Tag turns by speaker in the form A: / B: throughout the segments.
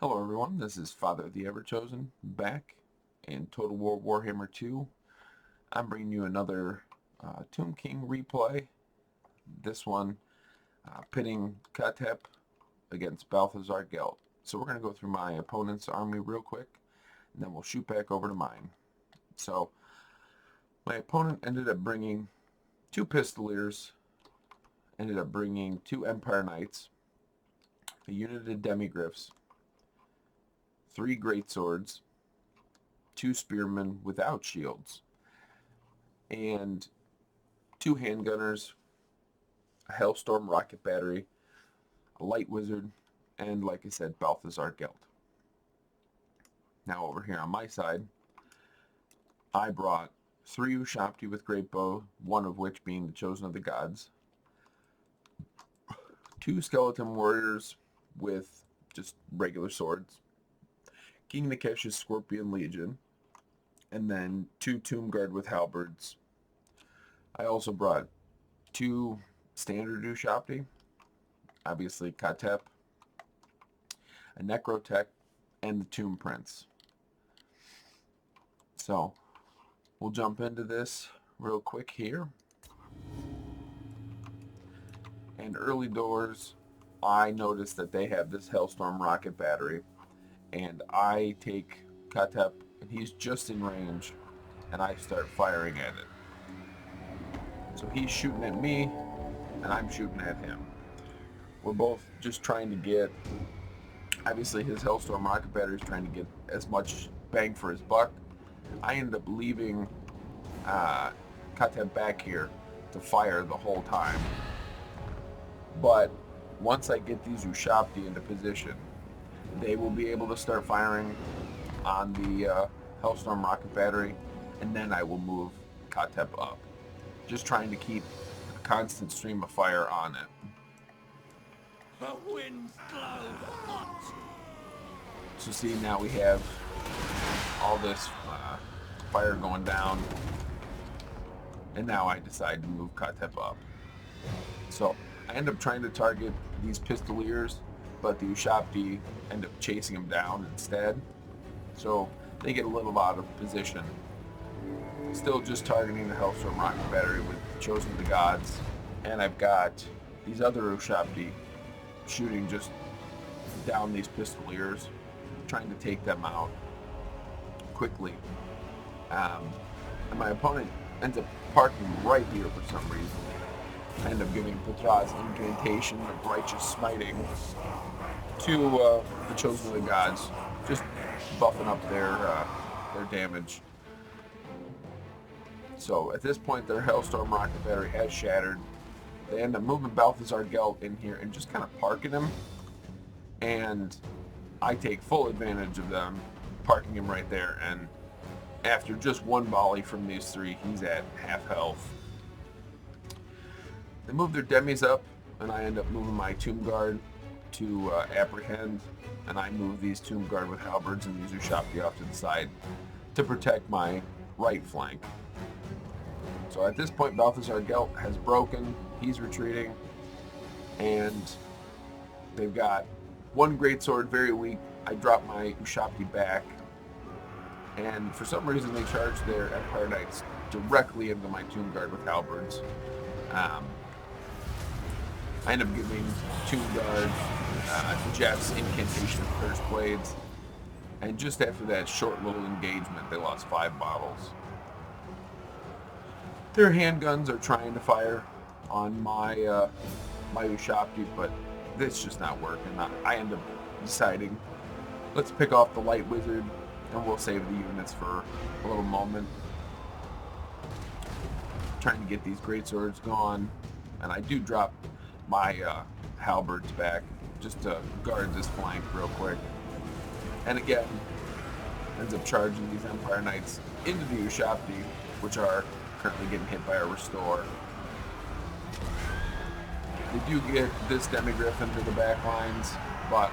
A: Hello everyone, this is Father of the Everchosen, back in Total War Warhammer 2. I'm bringing you another Tomb King replay. This one pitting Khatep against Balthasar Gelt. So we're going to go through my opponent's army real quick, and then we'll shoot back over to mine. So my opponent ended up bringing 2 Pistoliers, ended up bringing 2 Empire Knights, a unit of Demigryphs, 3 Greatswords, 2 Spearmen without shields, and 2 Handgunners, a Hailstorm Rocket Battery, a Light Wizard, and like I said, Balthasar Gelt. Now over here on my side, I brought 3 Ushabti with Great Bow, one of which being the Chosen of the Gods, 2 Skeleton Warriors with just regular swords, King Nikesh's Scorpion Legion, and then 2 Tomb Guard with halberds. I also brought 2 standard Ushabti, obviously Khatep, a Necrotech, and the Tomb Prince. So, we'll jump into this real quick here. And early doors, I noticed that they have this Hailstorm Rocket Battery, and I take Khatep, and he's just in range, and I start firing at it. So he's shooting at me, and I'm shooting at him. We're both just trying to get, obviously his Hailstorm Rocket Battery is trying to get as much bang for his buck. I end up leaving Khatep back here to fire the whole time. But once I get these Ushabti into position, they will be able to start firing on the Hailstorm Rocket Battery, and then I will move Khatep up. Just trying to keep a constant stream of fire on it.
B: The winds blow hot.
A: So see, now we have all this fire going down, and now I decide to move Khatep up. So I end up trying to target these Pistoliers, but the Ushabti end up chasing him down instead. So they get a little out of position. Still just targeting the Hailstorm Rocket Battery with Chosen of the Gods. And I've got these other Ushabti shooting just down these Pistoliers, trying to take them out quickly. And my opponent ends up parking right here for some reason. I end up giving Petra's incantation of righteous smiting to the Chosen of the Gods, just buffing up their damage. So at this point, their Hailstorm Rocket Battery has shattered. They end up moving Balthasar Gelt in here and just kind of parking him. And I take full advantage of them parking him right there. And after just one volley from these 3, he's at half health. They move their demis up, and I end up moving my Tomb Guard to apprehend, and I move these Tomb Guard with halberds and these Ushabti off to the side to protect my right flank. So at this point, Balthasar Gelt has broken, he's retreating, and they've got 1 Greatsword, very weak. I drop my Ushabti back, and for some reason they charge their Empire Knights directly into my Tomb Guard with halberds. I end up giving Tomb Guard Jeff's incantation of Cursed Blades, and just after that short little engagement, they lost 5 bottles. Their handguns are trying to fire on my my Ushabti, but it's just not working. I end up deciding, let's pick off the Light Wizard, and we'll save the units for a little moment. Trying to get these Greatswords gone, and I do drop my halberds back just to guard this flank real quick. And again, ends up charging these Empire Knights into the Ushabti, which are currently getting hit by a restore. They do get this Demigryph into the back lines, but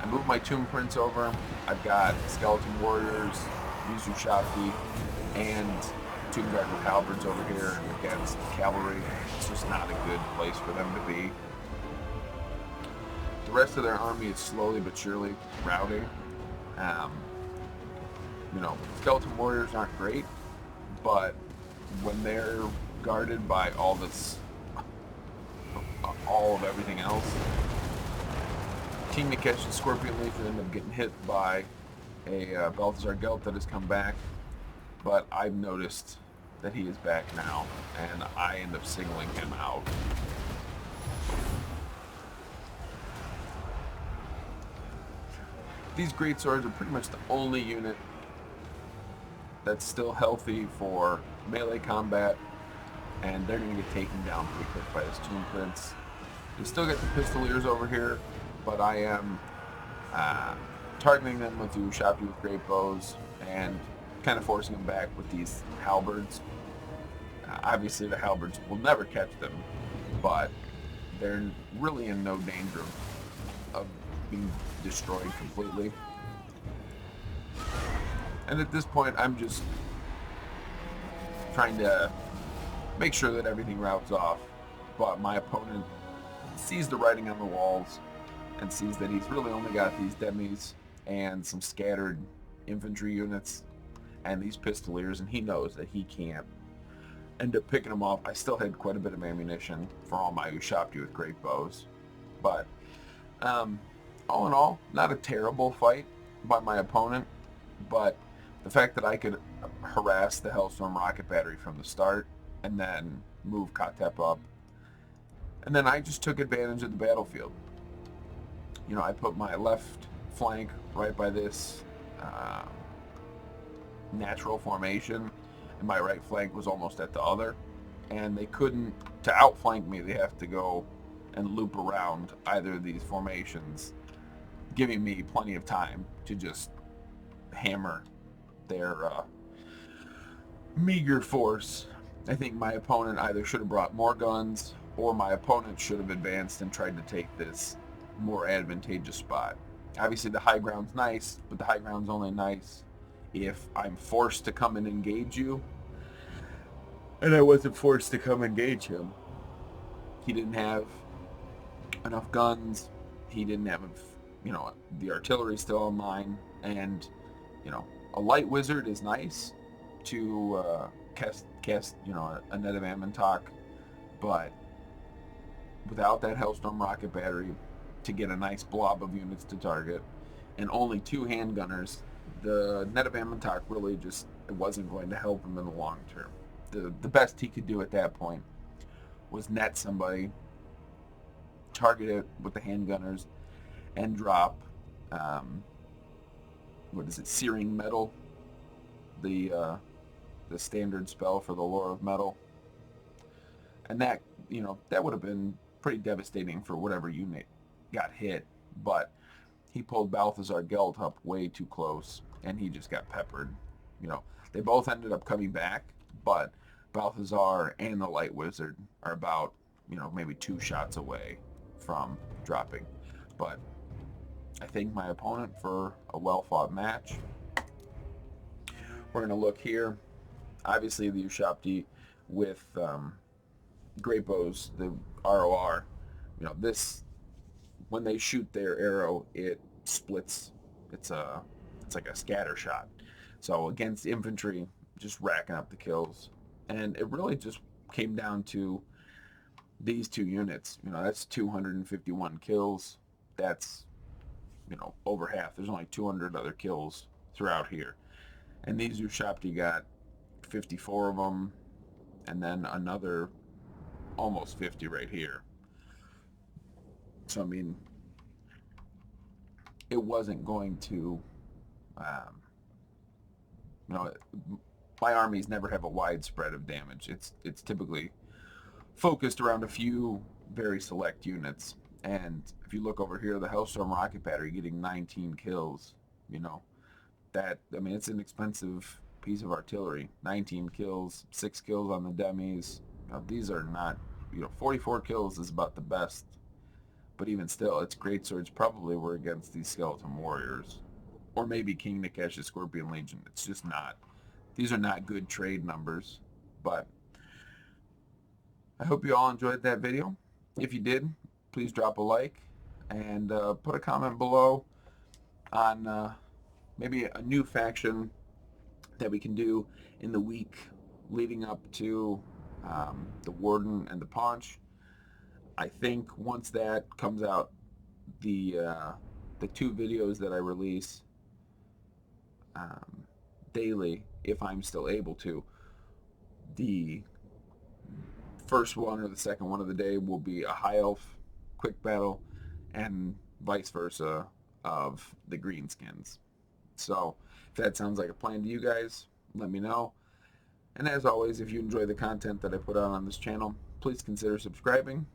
A: I move my Tomb Prince over. I've got Skeleton Warriors, these Ushabti, and Tomb Guard with halberds over here against cavalry. It's just not a good place for them to be. The rest of their army is slowly but surely routing. Um, skeleton warriors aren't great, but when they're guarded by all of everything else, Team Nikesh and Scorpion Legion end up getting hit by a Balthasar Gelt that has come back, but I've noticed that he is back now, and I end up singling him out. These greatswords are pretty much the only unit that's still healthy for melee combat, and they're going to get taken down pretty quick by this Tomb Prince. You still get the Pistoliers over here, but I am targeting them with the Ushabti with great bows and kind of forcing them back with these halberds. Obviously the halberds will never catch them, but they're really in no danger of being destroyed completely. And at this point I'm just trying to make sure that everything routes off, but my opponent sees the writing on the walls and sees that he's really only got these demis and some scattered infantry units and these pistoliers, and he knows that he can't end up picking them off. I still had quite a bit of ammunition for all my Ushabti with great bows, but all in all, not a terrible fight by my opponent, but the fact that I could harass the Hellstorm rocket battery from the start and then move Khatep up, and then I just took advantage of the battlefield. I put my left flank right by this natural formation, and my right flank was almost at the other, and they couldn't, to outflank me, they have to go and loop around either of these formations, giving me plenty of time to just hammer their meager force. I think my opponent either should have brought more guns, or my opponent should have advanced and tried to take this more advantageous spot. Obviously the high ground's nice, but the high ground's only nice if I'm forced to come and engage you, and I wasn't forced to come engage him. He didn't have enough guns, he didn't have the artillery still online, and a light wizard is nice to cast a net of Ammontok, but without that Hellstorm rocket battery to get a nice blob of units to target, and only 2 handgunners, the net of Ammontok really just, it wasn't going to help him in the long term. The best he could do at that point was net somebody, target it with the handgunners, and drop Searing Metal, the standard spell for the Lore of Metal, and that would have been pretty devastating for whatever unit got hit, but he pulled Balthasar Gelt up way too close, and he just got peppered. They both ended up coming back, but Balthasar and the Light Wizard are about, maybe 2 shots away from dropping. But I thank my opponent for a well-fought match. We're going to look here. Obviously, the Ushabti with great bows, the ROR, this, when they shoot their arrow, it splits. It's like a scatter shot. So against infantry, just racking up the kills. And it really just came down to these 2 units. That's 251 kills. That's, over half. There's only 200 other kills throughout here. And these Ushabti got 54 of them, and then another almost 50 right here. So, it wasn't going to, my armies never have a wide spread of damage. It's typically focused around a few very select units. And if you look over here, the Hellstorm rocket battery getting 19 kills, it's an expensive piece of artillery. 19 kills, 6 kills on the demis. These are not, 44 kills is about the best. But even still, its greatswords probably were against these skeleton warriors. Or maybe King Nikesh's Scorpion Legion. It's just not. These are not good trade numbers. But I hope you all enjoyed that video. If you did, please drop a like. and put a comment below on maybe a new faction that we can do in the week leading up to the Warden and the Paunch. I think once that comes out, the two videos that I release um, daily, if I'm still able to, the first one or the second one of the day will be a high elf quick battle, and vice versa of the greenskins. So if that sounds like a plan to you guys, let me know. And as always, if you enjoy the content that I put out on this channel, please consider subscribing.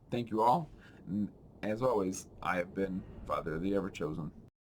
A: Thank you all. And as always, I have been Father of the Ever Chosen.